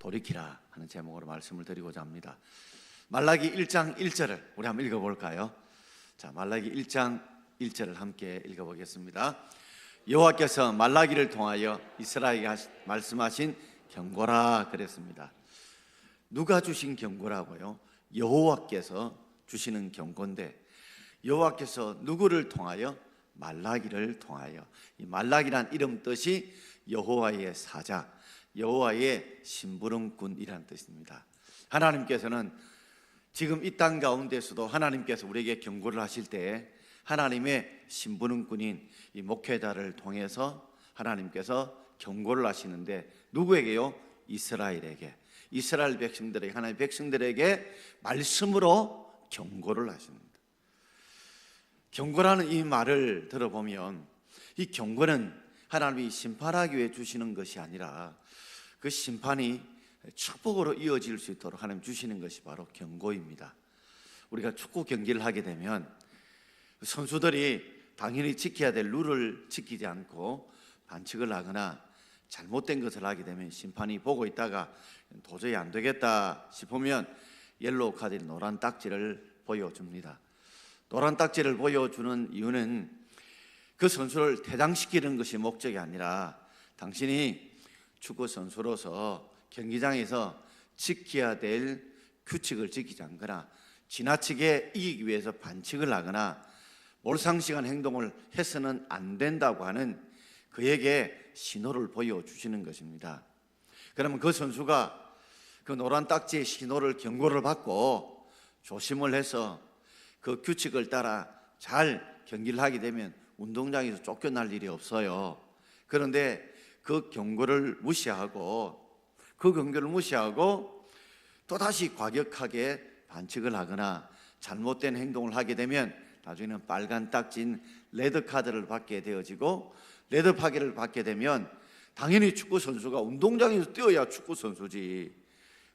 돌이키라 하는 제목으로 말씀을 드리고자 합니다. 말라기 1장 1절을 우리 한번 읽어볼까요? 자, 말라기 1장 1절을 함께 읽어보겠습니다. 여호와께서 말라기를 통하여 이스라엘에게 말씀하신 경고라 그랬습니다. 누가 주신 경고라고요? 여호와께서 주시는 경고인데, 여호와께서 누구를 통하여? 말라기를 통하여. 이 말라기란 이름 뜻이 여호와의 사자, 여호와의 심부름꾼이라는 뜻입니다. 하나님께서는 지금 이 땅 가운데서도 하나님께서 우리에게 경고를 하실 때 하나님의 심부름꾼인 이 목회자를 통해서 하나님께서 경고를 하시는데, 누구에게요? 이스라엘에게, 이스라엘 백성들에게, 하나님의 백성들에게 말씀으로 경고를 하십니다. 경고라는 이 말을 들어보면 이 경고는 하나님이 심판하기 위해 주시는 것이 아니라 그 심판이 축복으로 이어질 수 있도록 하나님 주시는 것이 바로 경고입니다. 우리가 축구 경기를 하게 되면 선수들이 당연히 지켜야 될 룰을 지키지 않고 반칙을 하거나 잘못된 것을 하게 되면 심판이 보고 있다가 도저히 안 되겠다 싶으면 옐로우 카드, 노란 딱지를 보여줍니다. 노란 딱지를 보여주는 이유는 그 선수를 퇴장시키는 것이 목적이 아니라 당신이 축구 선수로서 경기장에서 지켜야 될 규칙을 지키지 않거나 지나치게 이기기 위해서 반칙을 하거나 몰상식한 행동을 해서는 안 된다고 하는 그에게 신호를 보여주시는 것입니다. 그러면 그 선수가 그 노란 딱지의 신호를, 경고를 받고 조심을 해서 그 규칙을 따라 잘 경기를 하게 되면 운동장에서 쫓겨날 일이 없어요. 그런데 그 경고를 무시하고 또다시 과격하게 반칙을 하거나 잘못된 행동을 하게 되면 나중에는 빨간 딱지인 레드카드를 받게 되어지고, 레드카드를 받게 되면 당연히 축구 선수가 운동장에서 뛰어야 축구 선수지,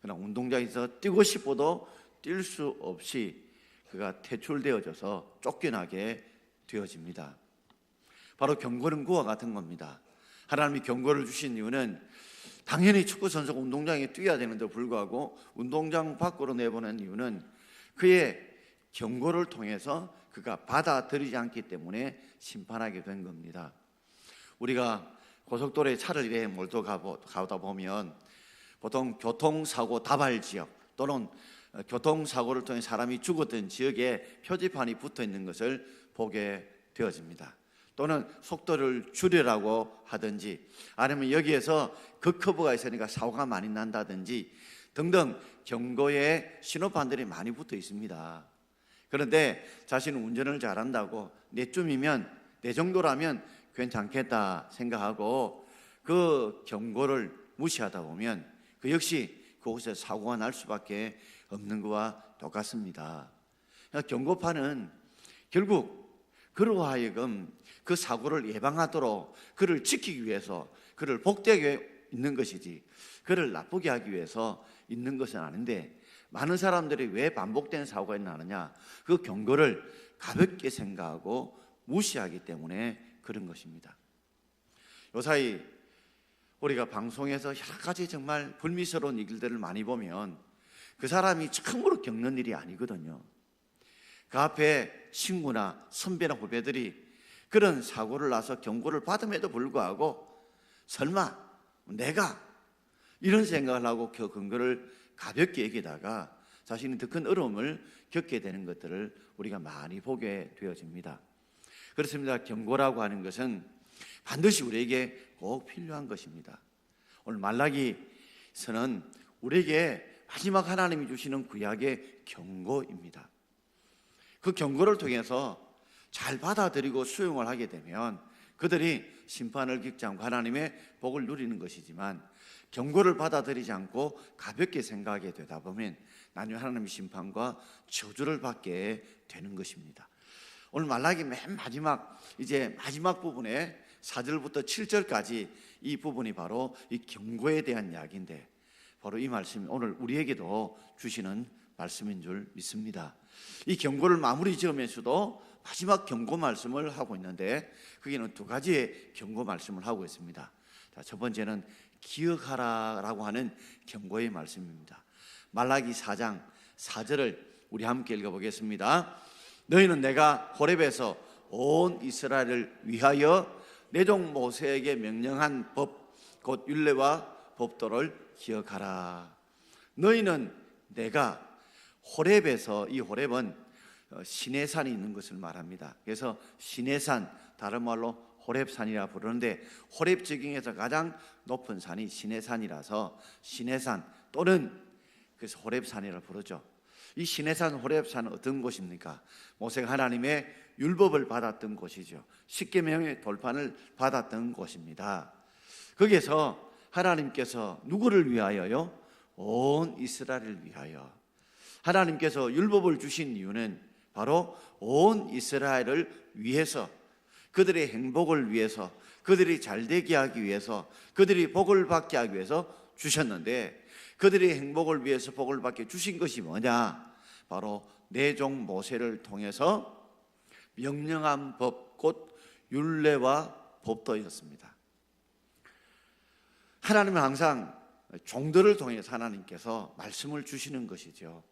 그러나 운동장에서 뛰고 싶어도 뛸 수 없이 그가 퇴출되어져서 쫓겨나게 되어집니다. 바로 경고는 그와 같은 겁니다. 하나님이 경고를 주신 이유는 당연히 축구 선수가 운동장에 뛰어야 되는데 불구하고 운동장 밖으로 내보낸 이유는 그의 경고를 통해서 그가 받아들이지 않기 때문에 심판하게 된 겁니다. 우리가 고속도로에 차를 이래 몰고 가다 보면 보통 교통사고 다발 지역 또는 교통사고를 통해 사람이 죽었던 지역에 표지판이 붙어 있는 것을 보게 되어집니다. 또는 속도를 줄이라고 하든지, 아니면 여기에서 그 커브가 있으니까 사고가 많이 난다든지 등등 경고의 신호판들이 많이 붙어 있습니다. 그런데 자신은 운전을 잘한다고 내쯤이면, 내 정도라면 괜찮겠다 생각하고 그 경고를 무시하다 보면 그 역시 그곳에서 사고가 날 수밖에 없는 것과 똑같습니다. 경고판은 결국 그로 하여금 그 사고를 예방하도록 그를 지키기 위해서, 그를 복되게 있는 것이지 그를 나쁘게 하기 위해서 있는 것은 아닌데, 많은 사람들이 왜 반복되는 사고가 나느냐? 그 경고를 가볍게 생각하고 무시하기 때문에 그런 것입니다. 요사이 우리가 방송에서 여러 가지 정말 불미스러운 일들을 많이 보면 그 사람이 처음으로 겪는 일이 아니거든요. 그 앞에 친구나 선배나 후배들이 그런 사고를 나서 경고를 받음에도 불구하고 설마 내가 이런 생각을 하고 그 근거를 가볍게 여기다가 자신이 더 큰 어려움을 겪게 되는 것들을 우리가 많이 보게 되어집니다. 그렇습니다. 경고라고 하는 것은 반드시 우리에게 꼭 필요한 것입니다. 오늘 말라기서는 우리에게 마지막 하나님이 주시는 구약의 경고입니다. 그 경고를 통해서 잘 받아들이고 수용을 하게 되면 그들이 심판을 겪지 않고 하나님의 복을 누리는 것이지만, 경고를 받아들이지 않고 가볍게 생각하게 되다 보면 나중에 하나님의 심판과 저주를 받게 되는 것입니다. 오늘 말라기 맨 마지막, 이제 마지막 부분에 4절부터 7절까지 이 부분이 바로 이 경고에 대한 이야기인데, 바로 이 말씀이 오늘 우리에게도 주시는 말씀인 줄 믿습니다. 이 경고를 마무리 지으면서도 마지막 경고 말씀을 하고 있는데, 거기는 두 가지의 경고 말씀을 하고 있습니다. 자, 첫 번째는 기억하라라고 하는 경고의 말씀입니다. 말라기 4장 4절을 우리 함께 읽어보겠습니다. 너희는 내가 호렙에서 온 이스라엘을 위하여 내 종 모세에게 명령한 법 곧 율례와 법도를 기억하라. 너희는 내가 호렙에서, 이 호렙은 시내산이 있는 것을 말합니다. 그래서 시내산, 다른 말로 호렙산이라 부르는데, 호렙 지경에서 가장 높은 산이 시내산이라서 시내산 또는 그래서 호렙산이라 부르죠. 이 시내산, 호렙산은 어떤 곳입니까? 모세가 하나님의 율법을 받았던 곳이죠. 십계명의 돌판을 받았던 곳입니다. 거기에서 하나님께서 누구를 위하여요? 온 이스라엘을 위하여. 하나님께서 율법을 주신 이유는 바로 온 이스라엘을 위해서, 그들의 행복을 위해서, 그들이 잘되게 하기 위해서, 그들이 복을 받게 하기 위해서 주셨는데, 그들의 행복을 위해서 복을 받게 주신 것이 뭐냐? 바로 내 종 모세를 통해서 명령한 법, 곧 율례와 법도였습니다. 하나님은 항상 종들을 통해서 하나님께서 말씀을 주시는 것이죠.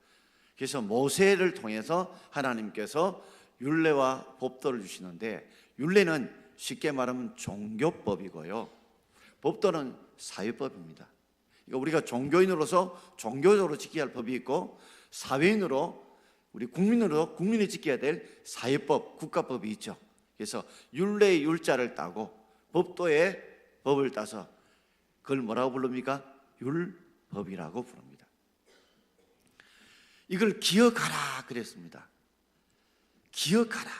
그래서 모세를 통해서 하나님께서 율례와 법도를 주시는데, 율례는 쉽게 말하면 종교법이고요, 법도는 사회법입니다. 그러니까 우리가 종교인으로서 종교적으로 지켜야 할 법이 있고, 사회인으로, 우리 국민으로 국민이 지켜야 될 사회법, 국가법이 있죠. 그래서 율례의 율자를 따고 법도의 법을 따서 그걸 뭐라고 부릅니까? 율법이라고 부릅니다. 이걸 기억하라 그랬습니다. 기억하라.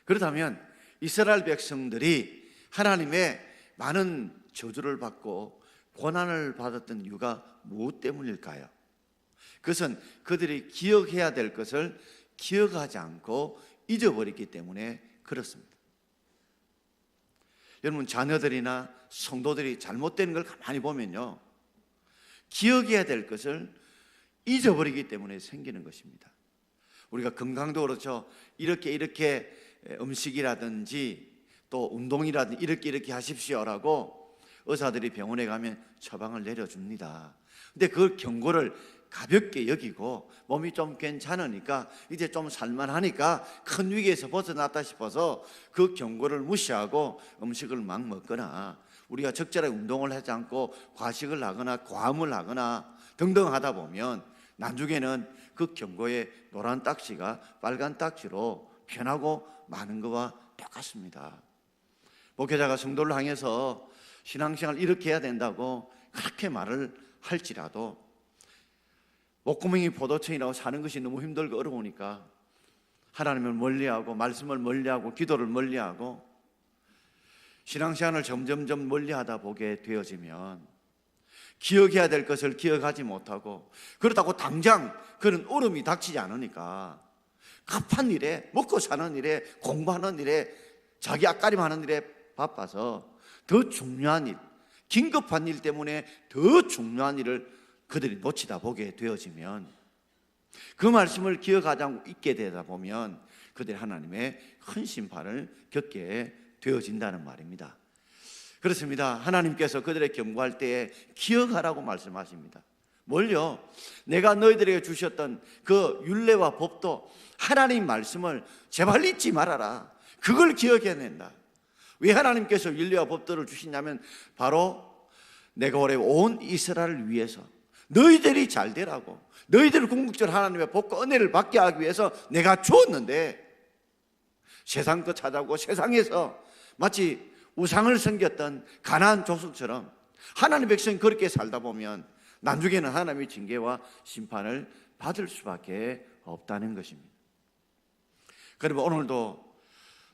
그렇다면 이스라엘 백성들이 하나님의 많은 저주를 받고 고난을 받았던 이유가 무엇 때문일까요? 그것은 그들이 기억해야 될 것을 기억하지 않고 잊어버렸기 때문에 그렇습니다. 여러분, 자녀들이나 성도들이 잘못된 걸 가만히 보면요, 기억해야 될 것을 잊어버리기 때문에 생기는 것입니다. 우리가 건강도 그렇죠. 이렇게 음식이라든지 또 운동이라든지 이렇게 하십시오라고 의사들이 병원에 가면 처방을 내려줍니다. 근데 그 경고를 가볍게 여기고 몸이 좀 괜찮으니까, 이제 좀 살만하니까 큰 위기에서 벗어났다 싶어서 그 경고를 무시하고 음식을 막 먹거나, 우리가 적절하게 운동을 하지 않고 과식을 하거나 과음을 하거나 등등 하다 보면 나중에는 그 경고의 노란 딱지가 빨간 딱지로 변하고 마는 것과 똑같습니다. 목회자가 성도를 향해서 신앙생활 이렇게 해야 된다고 그렇게 말을 할지라도 목구멍이 포도청이라고 사는 것이 너무 힘들고 어려우니까 하나님을 멀리하고 말씀을 멀리하고 기도를 멀리하고 신앙생활을 점점점 멀리하다 보게 되어지면 기억해야 될 것을 기억하지 못하고, 그렇다고 당장 그런 어려움이 닥치지 않으니까 급한 일에, 먹고 사는 일에, 공부하는 일에, 자기 앞가림하는 일에 바빠서 더 중요한 일, 긴급한 일 때문에 더 중요한 일을 그들이 놓치다 보게 되어지면, 그 말씀을 기억하지 않고 잊게 되다 보면 그들이 하나님의 큰 심판을 겪게 되어진다는 말입니다. 그렇습니다. 하나님께서 그들의 경고할 때에 기억하라고 말씀하십니다. 뭘요? 내가 너희들에게 주셨던 그 율례와 법도, 하나님 말씀을 제발 잊지 말아라. 그걸 기억해야 된다. 왜 하나님께서 율례와 법도를 주시냐면 바로 내가 올해 온 이스라엘을 위해서, 너희들이 잘 되라고, 너희들을 궁극적으로 하나님의 복과 은혜를 받게 하기 위해서 내가 주었는데, 세상 것 찾아오고 세상에서 마치 우상을 섬겼던 가나안 족속처럼 하나님의 백성이 그렇게 살다 보면 나중에는 하나님의 징계와 심판을 받을 수밖에 없다는 것입니다. 그러면 오늘도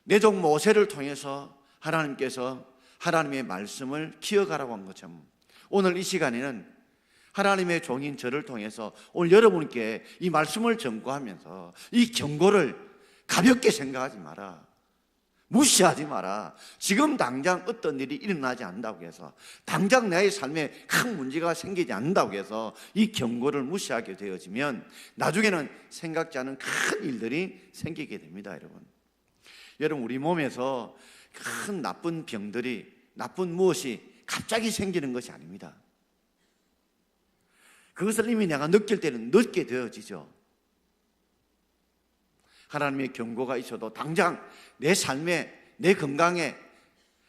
내 종 모세를 통해서 하나님께서 하나님의 말씀을 기억하라고 한 것처럼, 오늘 이 시간에는 하나님의 종인 저를 통해서 오늘 여러분께 이 말씀을 전거하면서 이 경고를 가볍게 생각하지 마라, 무시하지 마라. 지금 당장 어떤 일이 일어나지 않는다고 해서, 당장 나의 삶에 큰 문제가 생기지 않는다고 해서 이 경고를 무시하게 되어지면 나중에는 생각지 않은 큰 일들이 생기게 됩니다. 여러분, 우리 몸에서 큰 나쁜 병들이, 나쁜 무엇이 갑자기 생기는 것이 아닙니다. 그것을 이미 내가 느낄 때는 늦게 되어지죠. 하나님의 경고가 있어도 당장 내 삶에, 내 건강에,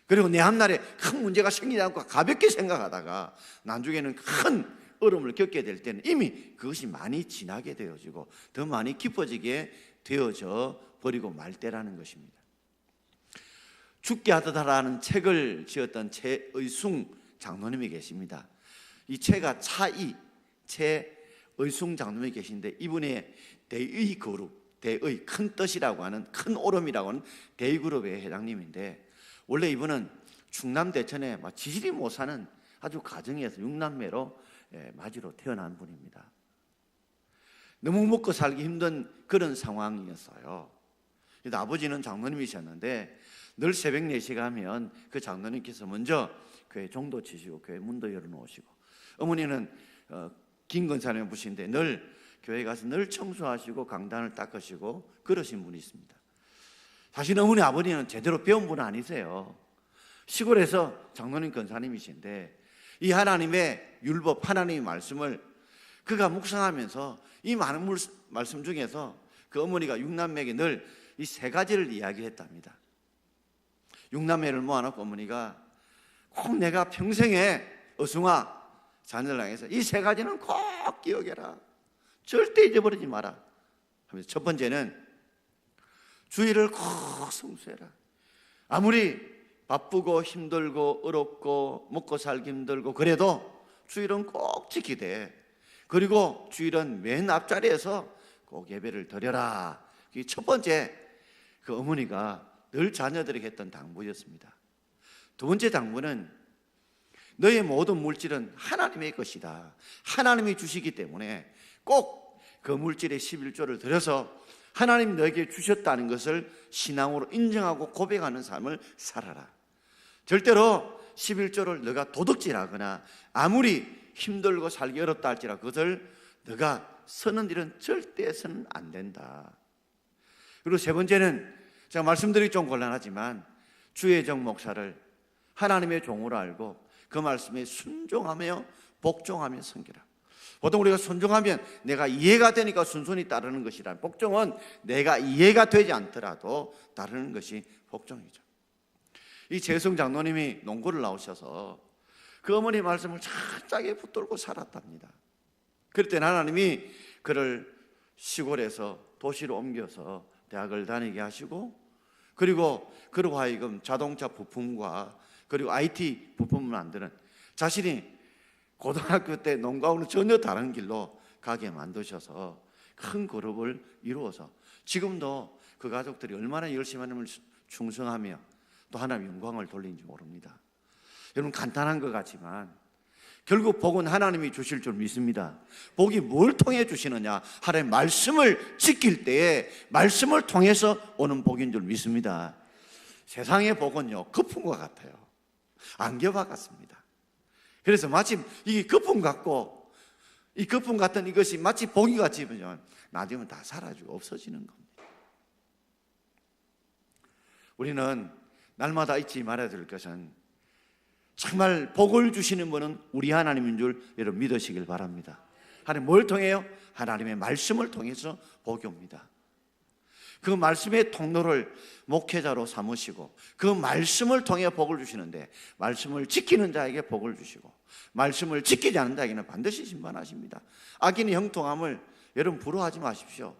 그리고 내 앞날에 큰 문제가 생기지 않고 가볍게 생각하다가 나중에는 큰 어려움을 겪게 될 때는 이미 그것이 많이 지나게 되어지고 더 많이 깊어지게 되어져 버리고 말 때라는 것입니다. 죽게 하듯하라는 책을 지었던 최의숭 장로님이 계십니다. 이 채가 차이, 최의숭 장로님이 계신데 이분의 대의 그룹, 대의 큰 뜻이라고 하는, 큰 오름이라고 하는 대의 그룹의 회장님인데, 원래 이분은 충남 대천에 지질이 못 사는 아주 가정에서 6남매로 마지로 태어난 분입니다. 너무 먹고 살기 힘든 그런 상황이었어요. 그래서 아버지는 장로님이셨는데 늘 새벽 4시가 하면 그 장로님께서 먼저 교회 종도 치시고 교회 문도 열어놓으시고, 어머니는 김건사님 부신데 늘 교회 가서 늘 청소하시고 강단을 닦으시고 그러신 분이 있습니다. 사실 어머니 아버지는 제대로 배운 분은 아니세요. 시골에서 장로님 권사님이신데 이 하나님의 율법, 하나님의 말씀을 그가 묵상하면서 이 많은 말씀 중에서 그 어머니가 6남매에게 늘 이 3가지를 이야기했답니다. 6남매를 모아놓고 어머니가 꼭 내가 평생에 어숭아 자녀를 향해서 이 3가지는 꼭 기억해라, 절대 잊어버리지 마라 하면서, 첫 번째는 주의를 꼭 성수해라. 아무리 바쁘고 힘들고 어렵고 먹고 살기 힘들고 그래도 주일은 꼭 지키되, 그리고 주일은 맨 앞자리에서 꼭 예배를 드려라. 이게 첫 번째 그 어머니가 늘 자녀들에게 했던 당부였습니다. 두 번째 당부는 너의 모든 물질은 하나님의 것이다. 하나님이 주시기 때문에 꼭 그 물질의 11조를 드려서 하나님이 너에게 주셨다는 것을 신앙으로 인정하고 고백하는 삶을 살아라. 절대로 11조를 너가 도둑질하거나 아무리 힘들고 살기 어렵다 할지라도 그것을 너가 쓰는 일은 절대 서는 안 된다. 그리고 세 번째는 제가 말씀드리기 좀 곤란하지만 주혜정 목사를 하나님의 종으로 알고 그 말씀에 순종하며 복종하며 섬기라. 보통 우리가 순종하면 내가 이해가 되니까 순순히 따르는 것이라, 복종은 내가 이해가 되지 않더라도 따르는 것이 복종이죠. 이 최의숭 장로님이 농구를 나오셔서 그 어머니 말씀을 철저하게 붙들고 살았답니다. 그럴 때 하나님이 그를 시골에서 도시로 옮겨서 대학을 다니게 하시고, 그리고 그로 하여금 자동차 부품과 그리고 IT 부품을 만드는, 자신이 고등학교 때 농구하고는 전혀 다른 길로 가게 만드셔서 큰 그룹을 이루어서 지금도 그 가족들이 얼마나 열심히 하나님을 충성하며 또 하나님 영광을 돌리는지 모릅니다. 여러분, 간단한 것 같지만 결국 복은 하나님이 주실 줄 믿습니다. 복이 뭘 통해 주시느냐? 하나님의 말씀을 지킬 때에 말씀을 통해서 오는 복인 줄 믿습니다. 세상의 복은요, 거품과 같아요. 안개와 같습니다. 그래서 마침 이 거품 같고, 이 거품 같은 이것이 마치 복이 같이 입으면 나중에 다 사라지고 없어지는 겁니다. 우리는 날마다 잊지 말아야 될 것은 정말 복을 주시는 분은 우리 하나님인 줄 여러분 믿으시길 바랍니다. 하나님 뭘 통해요? 하나님의 말씀을 통해서 복이 옵니다. 그 말씀의 통로를 목회자로 삼으시고 그 말씀을 통해 복을 주시는데, 말씀을 지키는 자에게 복을 주시고 말씀을 지키지 않는 자에게는 반드시 심판하십니다. 악인의 형통함을 여러분 부러워하지 마십시오.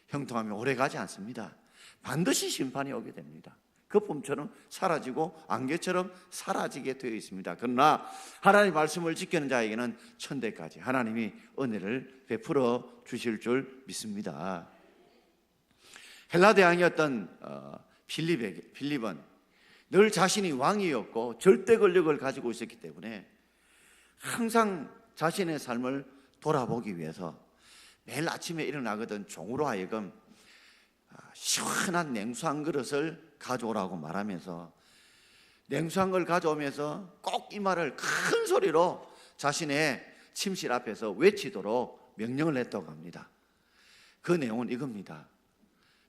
형통함이 오래가지 않습니다. 반드시 심판이 오게 됩니다. 거품처럼 사라지고 안개처럼 사라지게 되어 있습니다. 그러나 하나님의 말씀을 지키는 자에게는 천대까지 하나님이 은혜를 베풀어 주실 줄 믿습니다. 헬라 대왕이었던 필립은 늘 자신이 왕이었고 절대 권력을 가지고 있었기 때문에 항상 자신의 삶을 돌아보기 위해서 매일 아침에 일어나거든 종으로 하여금 시원한 냉수 한 그릇을 가져오라고 말하면서, 냉수 한 걸 가져오면서 꼭 이 말을 큰 소리로 자신의 침실 앞에서 외치도록 명령을 했다고 합니다. 그 내용은 이겁니다.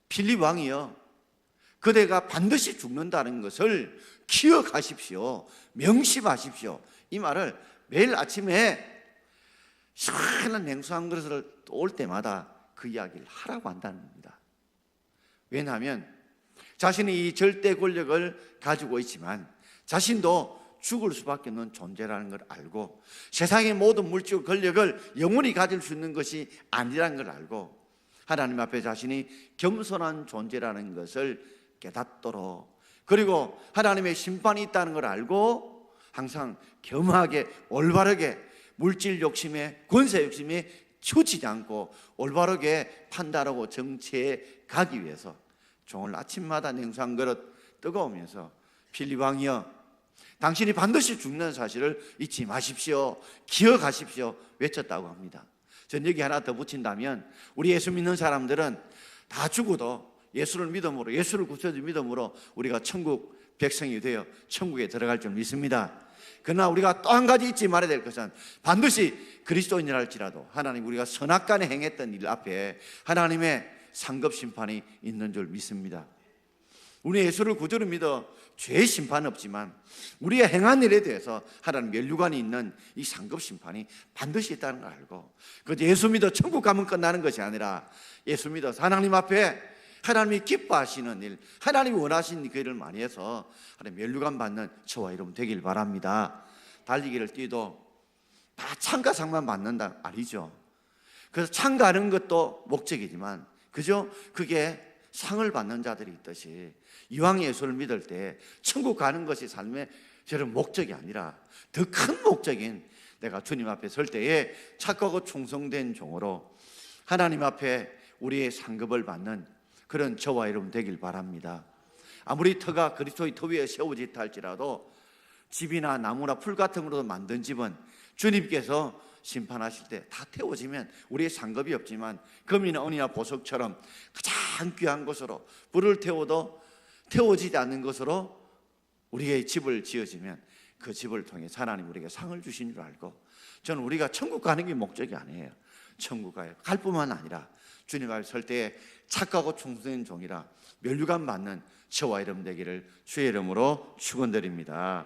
필립 왕이여, 그대가 반드시 죽는다는 것을 기억하십시오. 명심하십시오. 이 말을 매일 아침에 시원한 냉수 한 그릇을 올 때마다 그 이야기를 하라고 한다는 겁니다. 왜냐하면 자신이 이 절대 권력을 가지고 있지만 자신도 죽을 수밖에 없는 존재라는 걸 알고 세상의 모든 물질 권력을 영원히 가질 수 있는 것이 아니라는 걸 알고 하나님 앞에 자신이 겸손한 존재라는 것을 깨닫도록, 그리고 하나님의 심판이 있다는 걸 알고 항상 겸하게 올바르게 물질 욕심에 권세 욕심에 치우치지 않고 올바르게 판단하고 정치에 가기 위해서 종일 아침마다 냉수 한 그릇 뜨거우면서 필립 왕이여, 당신이 반드시 죽는 사실을 잊지 마십시오, 기억하십시오 외쳤다고 합니다. 전 여기 하나 더 붙인다면 우리 예수 믿는 사람들은 다 죽어도 예수를 믿음으로, 예수를 구세주 믿음으로 우리가 천국 백성이 되어 천국에 들어갈 줄 믿습니다. 그러나 우리가 또 한 가지 잊지 말아야 될 것은 반드시 그리스도인이랄지라도 하나님 우리가 선악간에 행했던 일 앞에 하나님의 상급 심판이 있는 줄 믿습니다. 우리 예수를 구주로 믿어 죄의 심판은 없지만 우리의 행한 일에 대해서 하나님 면류관이 있는 이 상급 심판이 반드시 있다는 걸 알고, 그 예수 믿어 천국 가면 끝나는 것이 아니라 예수 믿어 하나님 앞에 하나님이 기뻐하시는 일, 하나님이 원하시는 그 일을 많이 해서 하나님 면류관 받는 저와 여러분 되길 바랍니다. 달리기를 뛰도 다 참가상만 받는다 아니죠. 그래서 참가하는 것도 목적이지만 그죠? 그게 상을 받는 자들이 있듯이 이왕 예수를 믿을 때 천국 가는 것이 삶의 저런 목적이 아니라 더 큰 목적인 내가 주님 앞에 설 때에 착하고 충성된 종으로 하나님 앞에 우리의 상급을 받는 그런 저와 여러분 되길 바랍니다. 아무리 터가 그리스도의 터 위에 세워지다 할지라도 집이나 나무나 풀 같은 걸로 만든 집은 주님께서 심판하실 때 다 태워지면 우리의 상급이 없지만 금이나 은이나 보석처럼 가장 귀한 것으로 불을 태워도 태워지지 않는 것으로 우리의 집을 지어지면 그 집을 통해 하나님 우리에게 상을 주신 줄 알고, 저는 우리가 천국 가는 게 목적이 아니에요. 천국 갈 뿐만 아니라 주님 앞에 설 때에 착하고 충성된 종이라 면류관 받는 저와 여러분 되기를 주의 이름으로 축원드립니다.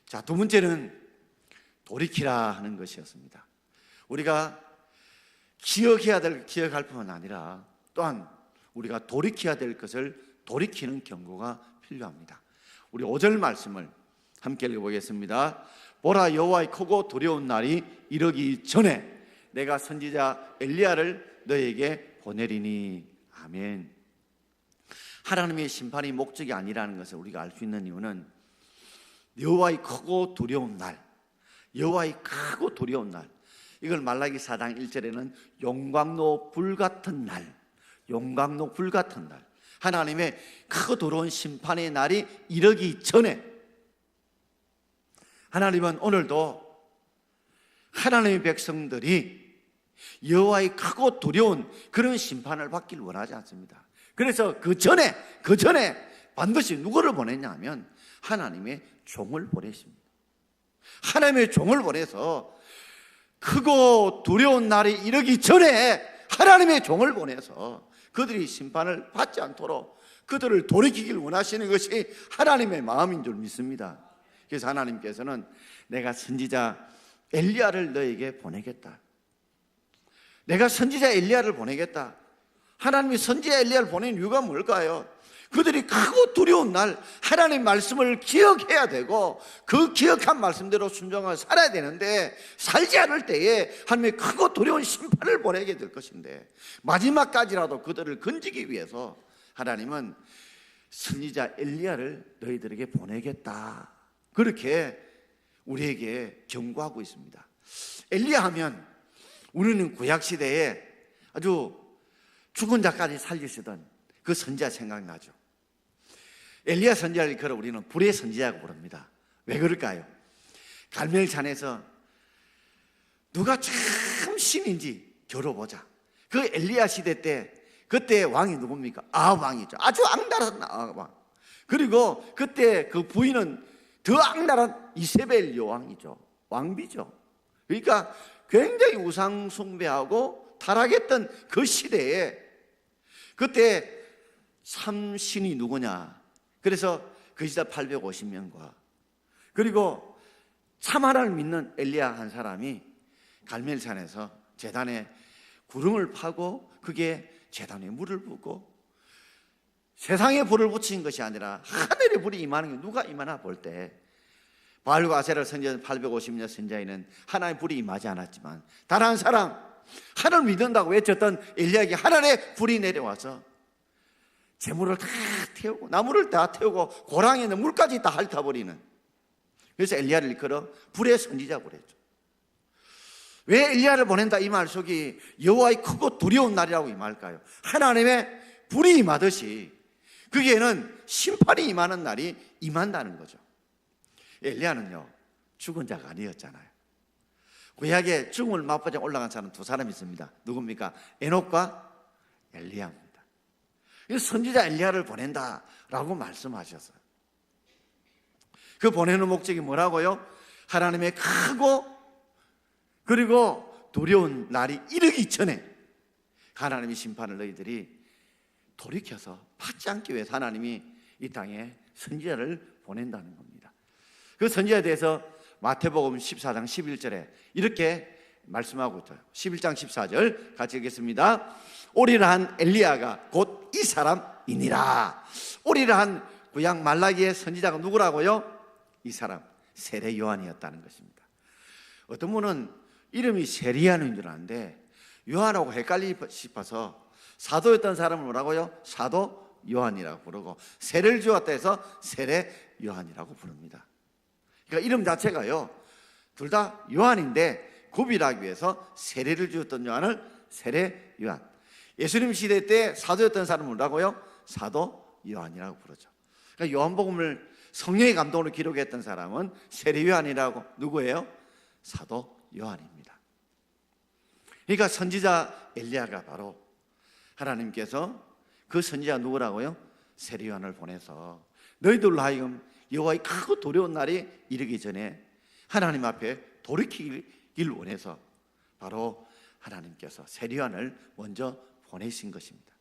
자, 두 번째는 돌이키라 하는 것이었습니다. 우리가 기억할 뿐만 아니라 또한 우리가 돌이켜야 될 것을 돌이키는 경고가 필요합니다. 우리 5절 말씀을 함께 읽어보겠습니다. 보라, 여호와의 크고 두려운 날이 이르기 전에 내가 선지자 엘리야를 너에게 보내리니. 아멘. 하나님의 심판이 목적이 아니라는 것을 우리가 알 수 있는 이유는 여호와의 크고 두려운 날, 여호와의 크고 두려운 날, 이걸 말라기 4장 1절에는 용광로 불같은 날, 용광로 불같은 날, 하나님의 크고 두려운 심판의 날이 이르기 전에 하나님은 오늘도 하나님의 백성들이 여호와의 크고 두려운 그런 심판을 받기를 원하지 않습니다. 그래서 그 전에 반드시 누구를 보냈냐 하면 하나님의 종을 보내십니다. 하나님의 종을 보내서 크고 두려운 날이 이르기 전에 하나님의 종을 보내서 그들이 심판을 받지 않도록 그들을 돌이키길 원하시는 것이 하나님의 마음인 줄 믿습니다. 그래서 하나님께서는 내가 선지자 엘리야를 너에게 보내겠다. 내가 선지자 엘리야를 보내겠다. 하나님이 선지자 엘리야를 보낸 이유가 뭘까요? 그들이 크고 두려운 날 하나님의 말씀을 기억해야 되고 그 기억한 말씀대로 순종하며 살아야 되는데 살지 않을 때에 하나님의 크고 두려운 심판을 보내게 될 것인데 마지막까지라도 그들을 건지기 위해서 하나님은 선지자 엘리야를 너희들에게 보내겠다, 그렇게 우리에게 경고하고 있습니다. 엘리야 하면 우리는 구약시대에 아주 죽은 자까지 살리시던 그 선지자 생각나죠. 엘리야 선지자를 걸어 우리는 불의 선지자라고 부릅니다. 왜 그럴까요? 갈멜산에서 누가 참 신인지 겨뤄보자. 그 엘리야 시대 때 그때 왕이 누굽니까? 아합 왕이죠. 아주 악랄한 아합 왕. 그리고 그때 그 부인은 더 악랄한 이세벨 여왕이죠. 왕비죠. 그러니까 굉장히 우상 숭배하고 타락했던 그 시대에 그때 참 신이 누구냐? 그래서 그 시대 850명과 그리고 참 하나를 믿는 엘리야 한 사람이 갈멜산에서 제단에 구름을 파고 그게 제단에 물을 붓고 세상에 불을 붙인 것이 아니라 하늘에 불이 임하는 게 누가 임하나 볼 때 바알과 아세라를 선지한 850년 선지자에는 하나의 불이 임하지 않았지만 다른 한 사람 하나를 믿는다고 외쳤던 엘리야에게 하늘에 불이 내려와서 재물을 다 태우고 나무를 다 태우고 고랑에 있는 물까지 다 핥아버리는, 그래서 엘리야를 일컬어 불의 선지자고 그랬죠. 왜 엘리야를 보낸다 이 말 속이 여호와의 크고 두려운 날이라고 임할까요? 하나님의 불이 임하듯이 거기에는 심판이 임하는 날이 임한다는 거죠. 엘리야는요 죽은 자가 아니었잖아요. 구약에 죽음을 맛보자 올라간 사람 두 사람이 있습니다. 누굽니까? 에녹과 엘리야입니다. 선지자 엘리야를 보낸다라고 말씀하셨어요. 그 보내는 목적이 뭐라고요? 하나님의 크고 그리고 두려운 날이 이르기 전에 하나님의 심판을 너희들이 돌이켜서 받지 않기 위해서 하나님이 이 땅에 선지자를 보낸다는 겁니다. 그 선지자에 대해서 마태복음 14장 11절에 이렇게 말씀하고 있어요. 11장 14절 같이 읽겠습니다. 오리라 한 엘리야가 곧 이 사람이니라. 오리라 한 구약 말라기의 선지자가 누구라고요? 이 사람 세례 요한이었다는 것입니다. 어떤 분은 이름이 세리야는 줄 아는데 요한하고 헷갈리고 싶어서 사도였던 사람을 뭐라고요? 사도 요한이라고 부르고 세례를 주었다 해서 세례 요한이라고 부릅니다. 그러니까 이름 자체가요 둘 다 요한인데 구별하기 위해서 세례를 주었던 요한을 세례 요한, 예수님 시대 때 사도였던 사람을 뭐라고요? 사도 요한이라고 부르죠. 그러니까 요한복음을 성령의 감동으로 기록했던 사람은 세례 요한이라고, 누구예요? 사도 요한입니다. 그러니까 선지자 엘리야가 바로 하나님께서 그 선지자 누구라고요? 세례 요한을 보내서 너희들로 하여금 여호와의 크고 두려운 날이 이르기 전에 하나님 앞에 돌이키길 원해서 바로 하나님께서 세례 요한을 먼저 보내신 것입니다.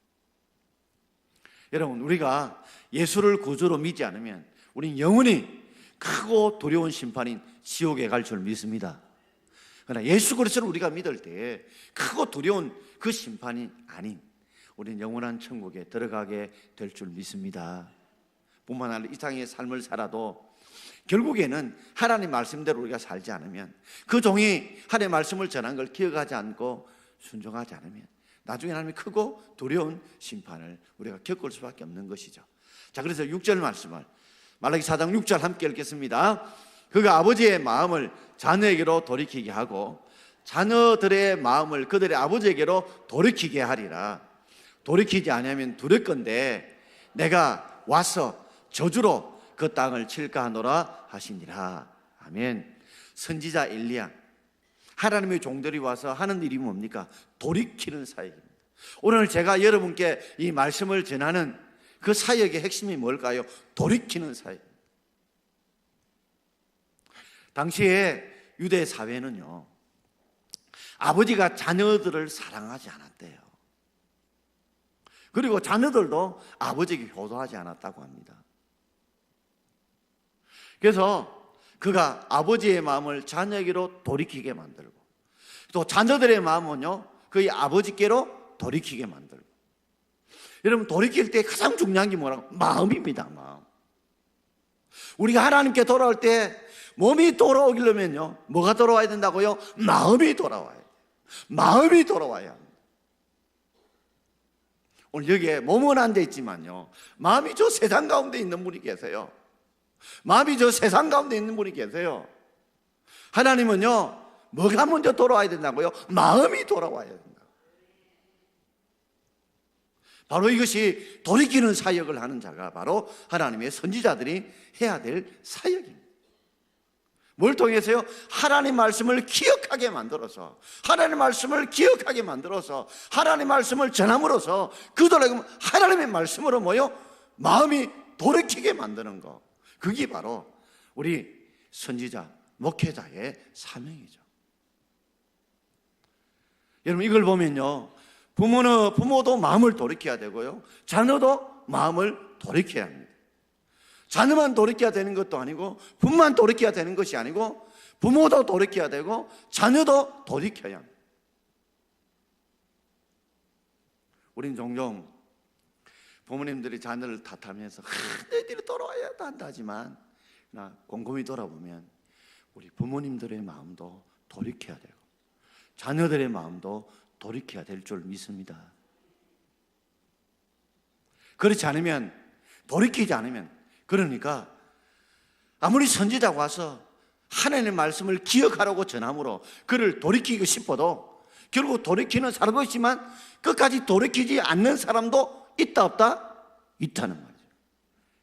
여러분, 우리가 예수를 구주로 믿지 않으면 우리는 영원히 크고 두려운 심판인 지옥에 갈 줄 믿습니다. 그러나 예수 그리스도를 우리가 믿을 때 크고 두려운 그 심판이 아닌 우리는 영원한 천국에 들어가게 될 줄 믿습니다. 뿐만 아니라 이 땅의 삶을 살아도 결국에는 하나님 말씀대로 우리가 살지 않으면, 그 종이 하나님의 말씀을 전한 걸 기억하지 않고 순종하지 않으면 나중에 하나님의 크고 두려운 심판을 우리가 겪을 수밖에 없는 것이죠. 자, 그래서 6절 말씀을 말라기 4장 6절 함께 읽겠습니다. 그가 아버지의 마음을 자녀에게로 돌이키게 하고 자녀들의 마음을 그들의 아버지에게로 돌이키게 하리라. 돌이키지 아니하면 두렵건대 내가 와서 저주로 그 땅을 칠까 하노라 하시니라. 아멘. 선지자 엘리야, 하나님의 종들이 와서 하는 일이 뭡니까? 돌이키는 사역입니다. 오늘 제가 여러분께 이 말씀을 전하는 그 사역의 핵심이 뭘까요? 돌이키는 사역. 당시에 유대 사회는요 아버지가 자녀들을 사랑하지 않았대요. 그리고 자녀들도 아버지에게 효도하지 않았다고 합니다. 그래서 그가 아버지의 마음을 자녀에게로 돌이키게 만들고 또 자녀들의 마음은요 그의 아버지께로 돌이키게 만들고. 여러분, 돌이킬 때 가장 중요한 게 뭐라고? 마음입니다. 마음. 우리가 하나님께 돌아올 때 몸이 돌아오려면요 뭐가 돌아와야 된다고요? 마음이 돌아와야 돼요. 마음이 돌아와야 합니다. 오늘 여기에 몸은 앉아 있지만요 마음이 저 세상 가운데 있는 분이 계세요. 마음이 저 세상 가운데 있는 분이 계세요. 하나님은요 뭐가 먼저 돌아와야 된다고요? 마음이 돌아와야 된다. 바로 이것이 돌이키는 사역을 하는 자가 바로 하나님의 선지자들이 해야 될 사역입니다. 뭘 통해서요? 하나님 말씀을 기억하게 만들어서, 하나님 말씀을 기억하게 만들어서 하나님 말씀을 전함으로써 그들에게 하나님의 말씀으로 뭐요? 마음이 돌이키게 만드는 것. 그게 바로 우리 선지자, 목회자의 사명이죠. 여러분, 이걸 보면요 부모도 마음을 돌이켜야 되고요 자녀도 마음을 돌이켜야 합니다. 자녀만 돌이켜야 되는 것도 아니고 부모만 돌이켜야 되는 것이 아니고 부모도 돌이켜야 되고 자녀도 돌이켜야 합니다. 우린 종종 부모님들이 자녀를 탓하면서 너희들이 돌아와야 한다지만 곰곰이 돌아보면 우리 부모님들의 마음도 돌이켜야 되고 자녀들의 마음도 돌이켜야 될 줄 믿습니다. 그렇지 않으면, 돌이키지 않으면, 그러니까 아무리 선지자가 와서 하나님의 말씀을 기억하라고 전함으로 그를 돌이키고 싶어도 결국 돌이키는 사람도 있지만 끝까지 돌이키지 않는 사람도 있다 없다? 있다는 말이죠.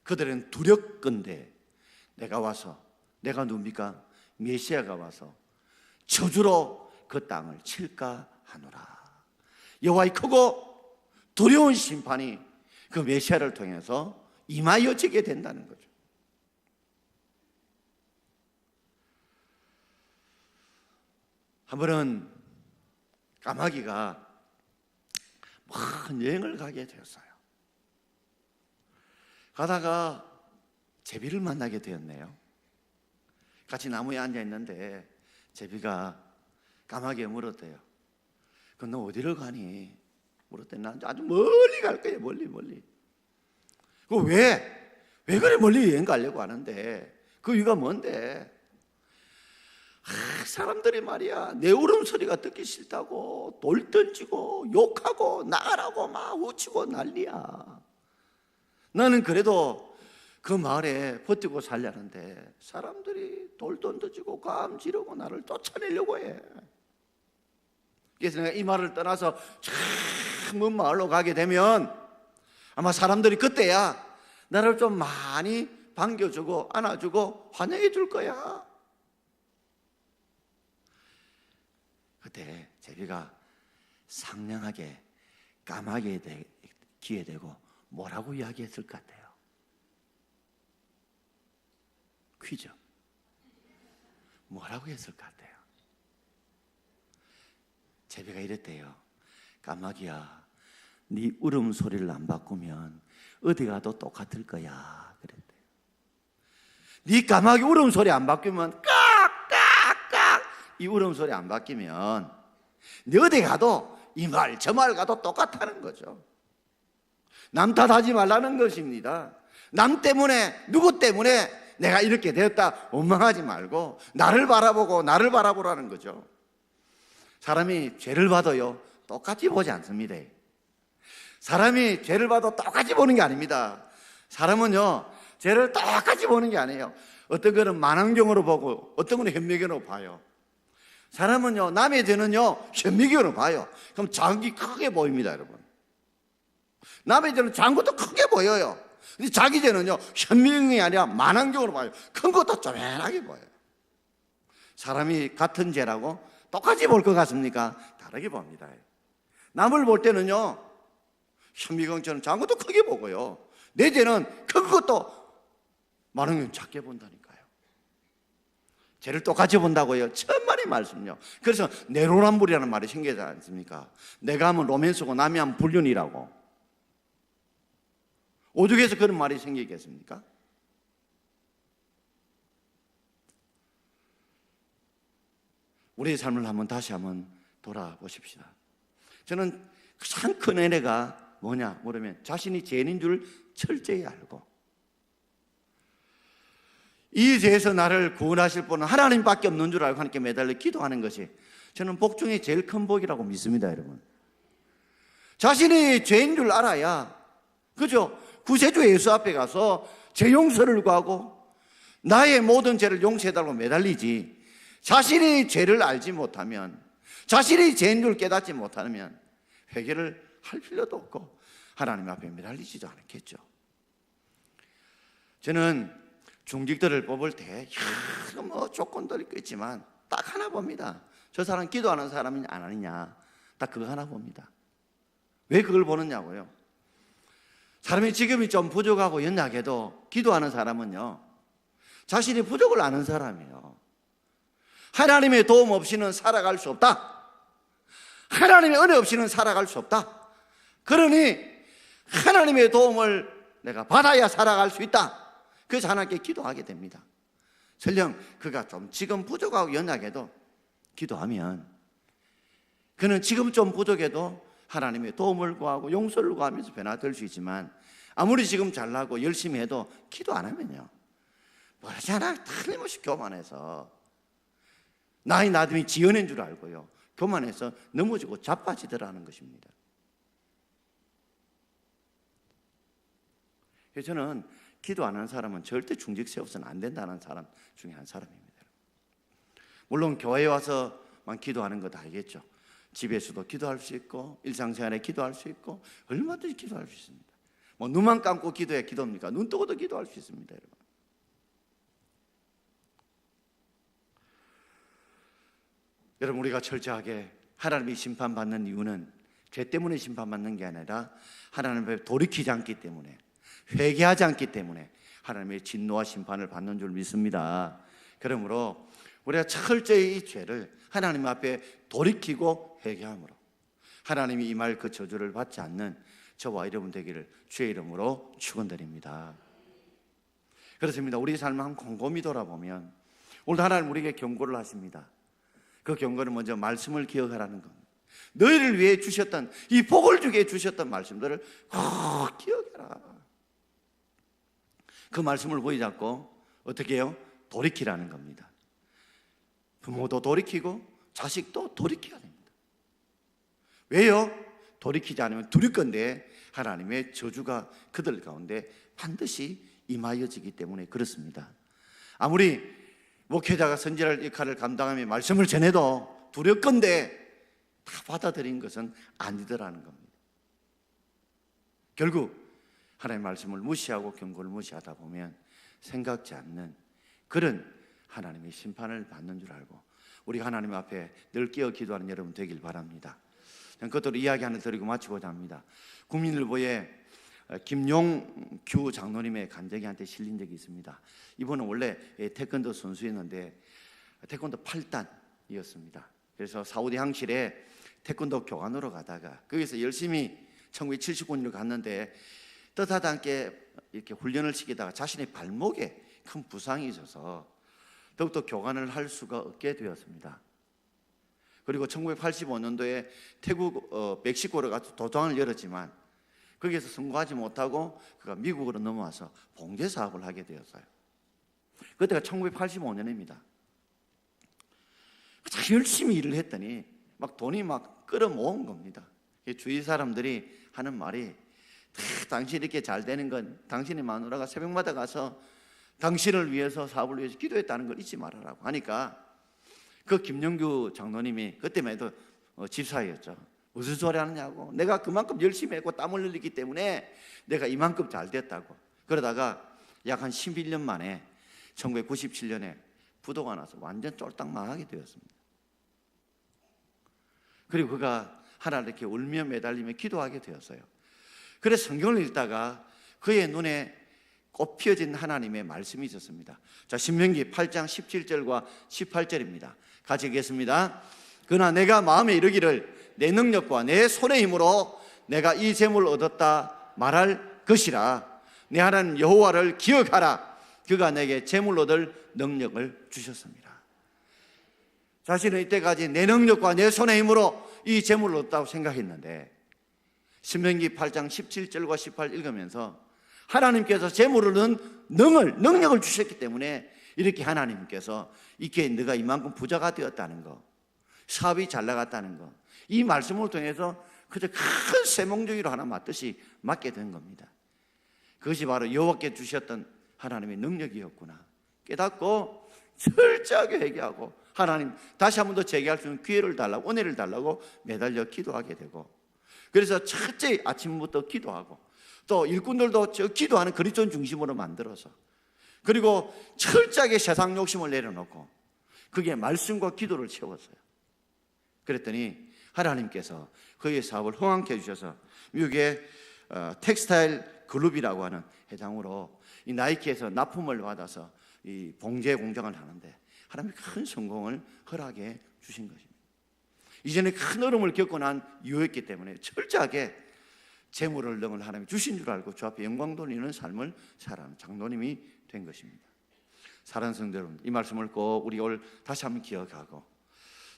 그들은 두렵건대 내가 와서, 내가 누굽니까? 메시아가 와서 저주로 그 땅을 칠까 하노라. 여호와의 크고 두려운 심판이 그 메시아를 통해서 임하여지게 된다는 거죠. 한 번은 까마귀가 먼 여행을 가게 되었어요. 가다가 제비를 만나게 되었네요. 같이 나무에 앉아 있는데 제비가 까마귀에 물었대요. 너 어디를 가니? 물었더니 난 아주 멀리 갈 거야. 멀리. 왜 그래 멀리 여행 가려고 하는데? 그 이유가 뭔데? 사람들이 말이야 내 울음소리가 듣기 싫다고 돌 던지고 욕하고 나가라고 막 우치고 난리야. 나는 그래도 그 마을에 버티고 살려는데 사람들이 돌 던지고 감 지르고 나를 쫓아내려고 해. 그래서 내가 이 마을을 떠나서 참 먼 마을로 가게 되면 아마 사람들이 그때야 나를 좀 많이 반겨주고 안아주고 환영해 줄 거야. 그때 제비가 상냥하게 까마귀에 귀에 대고 뭐라고 이야기했을 것 같아요? 퀴즈. 뭐라고 했을 것 같아요? 제비가 이랬대요. 까마귀야, 네 울음소리를 안 바꾸면 어디 가도 똑같을 거야. 그랬대요. 네 까마귀 울음소리 안 바뀌면 깍깍깍 이 울음소리 안 바뀌면 네 어디 가도 이 말 저 말 가도 똑같다는 거죠. 남 탓하지 말라는 것입니다. 남 때문에 누구 때문에 내가 이렇게 되었다 원망하지 말고 나를 바라보라는 거죠. 사람이 죄를 봐도요 똑같이 보지 않습니다. 사람이 죄를 봐도 똑같이 보는 게 아닙니다. 사람은요 죄를 똑같이 보는 게 아니에요. 어떤 거는 만원경으로 보고 어떤 거는 현미경으로 봐요. 사람은요 남의 죄는요 현미경으로 봐요. 그럼 자기 크게 보입니다. 여러분, 남의 죄는 작은 것도 크게 보여요. 근데 자기 죄는요 현미경이 아니라 만원경으로 봐요. 큰 것도 쪼맨하게 보여요. 사람이 같은 죄라고 똑같이 볼 것 같습니까? 다르게 봅니다. 남을 볼 때는요 현미경처럼 작은 것도 크게 보고요 내 죄는 큰 것도 만원경 작게 본다니까요. 죄를 똑같이 본다고요? 천만의 말씀요. 그래서 내로남불이라는 말이 생기지 않습니까? 내가 하면 로맨스고 남이 하면 불륜이라고. 오죽해서 그런 말이 생기겠습니까? 우리의 삶을 다시 한번 돌아보십시다. 저는 가장 큰 은혜가 뭐냐 물으면 자신이 죄인인 줄 철저히 알고 이 죄에서 나를 구원하실 분은 하나님밖에 없는 줄 알고 하나님께 매달려 기도하는 것이 저는 복 중에 제일 큰 복이라고 믿습니다. 여러분, 자신이 죄인 줄 알아야, 그죠? 구세주 예수 앞에 가서 죄 용서를 구하고 나의 모든 죄를 용서해달라고 매달리지, 자신이 죄를 알지 못하면, 자신이 죄인 줄 깨닫지 못하면 회개를 할 필요도 없고 하나님 앞에 매달리지도 않겠죠. 저는 중직들을 뽑을 때 조건들이 있지만 딱 하나 봅니다. 저 사람 기도하는 사람이냐 안 하느냐, 딱 그거 하나 봅니다. 왜 그걸 보느냐고요? 사람이 지금이 좀 부족하고 연약해도 기도하는 사람은요 자신이 부족을 아는 사람이에요. 하나님의 도움 없이는 살아갈 수 없다. 하나님의 은혜 없이는 살아갈 수 없다. 그러니 하나님의 도움을 내가 받아야 살아갈 수 있다. 그래서 하나님께 기도하게 됩니다. 설령 그가 좀 지금 부족하고 연약해도 기도하면 그는 지금 좀 부족해도 하나님의 도움을 구하고 용서를 구하면서 변화될 수 있지만, 아무리 지금 잘나고 열심히 해도 기도 안 하면요, 뭐라지 않아 틀림없이 교만해서 나의 나름이 지어낸 줄 알고요, 교만해서 넘어지고 자빠지더라는 것입니다. 그래서 저는 기도 안 하는 사람은 절대 중직 세워서는 안 된다는 사람 중에 한 사람입니다. 물론 교회에 와서만 기도하는 거 다 알겠죠. 집에서도 기도할 수 있고 일상생활에 기도할 수 있고 얼마든지 기도할 수 있습니다. 뭐 눈만 감고 기도해 기도입니까? 눈 뜨고도 기도할 수 있습니다, 여러분. 여러분, 우리가 철저하게 하나님이 심판받는 이유는 죄 때문에 심판받는 게 아니라 하나님 앞에 돌이키지 않기 때문에, 회개하지 않기 때문에 하나님의 진노와 심판을 받는 줄 믿습니다. 그러므로 우리가 철저히 이 죄를 하나님 앞에 돌이키고 회개함으로 하나님이 임할 그 저주를 받지 않는 저와 여러분 되기를 주의 이름으로 축원드립니다. 그렇습니다. 우리 삶을 한번 곰곰이 돌아보면 오늘 하나님 우리에게 경고를 하십니다. 그 경고는 먼저 말씀을 기억하라는 겁니다. 너희를 위해 주셨던, 이 복을 주게 주셨던 말씀들을 꼭 기억해라. 그 말씀을 보이잡고 어떻게 해요? 돌이키라는 겁니다. 부모도 돌이키고 자식도 돌이켜야 됩니다. 왜요? 돌이키지 않으면 둘일 건데 하나님의 저주가 그들 가운데 반드시 임하여지기 때문에 그렇습니다. 아무리 목회자가 선지자의 역할을 감당하며 말씀을 전해도 두렵건대 다 받아들인 것은 아니더라는 겁니다. 결국 하나님의 말씀을 무시하고 경고를 무시하다 보면 생각지 않는 그런 하나님의 심판을 받는 줄 알고 우리가 하나님 앞에 늘 깨어 기도하는 여러분 되길 바랍니다. 그것으로 이야기 하나 드리고 마치고자 합니다. 국민일보에 김용규 장로님의 간증이한테 실린 적이 있습니다. 이분은 원래 태권도 선수였는데 태권도 8단이었습니다. 그래서 사우디 항실에 태권도 교관으로 가다가 거기서 열심히 1979년을 갔는데 뜻하지 않게 이렇게 훈련을 시키다가 자신의 발목에 큰 부상이 있어서 더욱더 교관을 할 수가 없게 되었습니다. 그리고 1985년도에 태국 멕시코로 가서 도장을 열었지만 거기에서 성공하지 못하고 그가 미국으로 넘어와서 봉제 사업을 하게 되었어요. 그때가 1985년입니다. 열심히 일을 했더니 막 돈이 막 끌어모은 겁니다. 주위 사람들이 하는 말이 당신이 이렇게 잘 되는 건 당신의 마누라가 새벽마다 가서 당신을 위해서 사업을 위해서 기도했다는 걸 잊지 말아라고 하니까 그 김용규 장로님이 그때만 해도 집사였죠. 무슨 소리 하느냐고, 내가 그만큼 열심히 했고 땀을 흘리기 때문에 내가 이만큼 잘 됐다고. 그러다가 약 한 11년 만에 1997년에 부도가 나서 완전 쫄딱 망하게 되었습니다. 그리고 그가 하나를 이렇게 울며 매달리며 기도하게 되었어요. 그래서 성경을 읽다가 그의 눈에 꽃피어진 하나님의 말씀이 있었습니다. 자, 신명기 8장 17절과 18절입니다. 같이 읽겠습니다. 그러나 내가 마음에 이르기를 내 능력과 내 손의 힘으로 내가 이 재물을 얻었다 말할 것이라. 내 하나님 여호와를 기억하라. 그가 내게 재물 얻을 능력을 주셨습니다. 자신은 이때까지 내 능력과 내 손의 힘으로 이 재물을 얻었다고 생각했는데 신명기 8장 17절과 18 읽으면서 하나님께서 재물을 얻는 능력을 주셨기 때문에 이렇게 하나님께서 이렇게 네가 이만큼 부자가 되었다는 거, 사업이 잘 나갔다는 거, 이 말씀을 통해서 그저 큰 쇠몽둥이로 하나 맞듯이 맞게 된 겁니다. 그것이 바로 여호와께 주셨던 하나님의 능력이었구나 깨닫고 철저하게 회개하고 하나님 다시 한 번 더 재개할 수 있는 기회를 달라고, 은혜를 달라고 매달려 기도하게 되고, 그래서 첫째 아침부터 기도하고 또 일꾼들도 저 기도하는 그리스도 중심으로 만들어서, 그리고 철저하게 세상 욕심을 내려놓고 그게 말씀과 기도를 채웠어요. 그랬더니 하나님께서 그의 사업을 흥황케 해주셔서 미국의 텍스타일 그룹이라고 하는 회장으로 이 나이키에서 납품을 받아서 이 봉제 공장을 하는데 하나님이 큰 성공을 허락해 주신 것입니다. 이전에 큰 어려움을 겪고 난 이후였기 때문에 철저하게 재물을 능을 하나님이 주신 줄 알고 주 앞에 영광 돌리는 삶을 살아가는 장로님이 된 것입니다. 사랑하는 성도 여러분, 이 말씀을 꼭 우리 오늘 다시 한번 기억하고,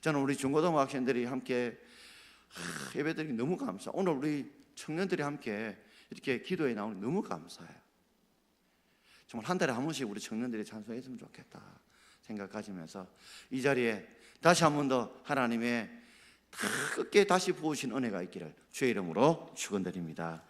저는 우리 중고등부 학생들이 함께 예배드리기 너무 감사해요. 오늘 우리 청년들이 함께 이렇게 기도에 나오니 너무 감사해요. 정말 한 달에 한 번씩 우리 청년들이 찬송했으면 좋겠다 생각 가지면서 이 자리에 다시 한 번 더 하나님의 크게 다시 부으신 은혜가 있기를 주의 이름으로 축원드립니다.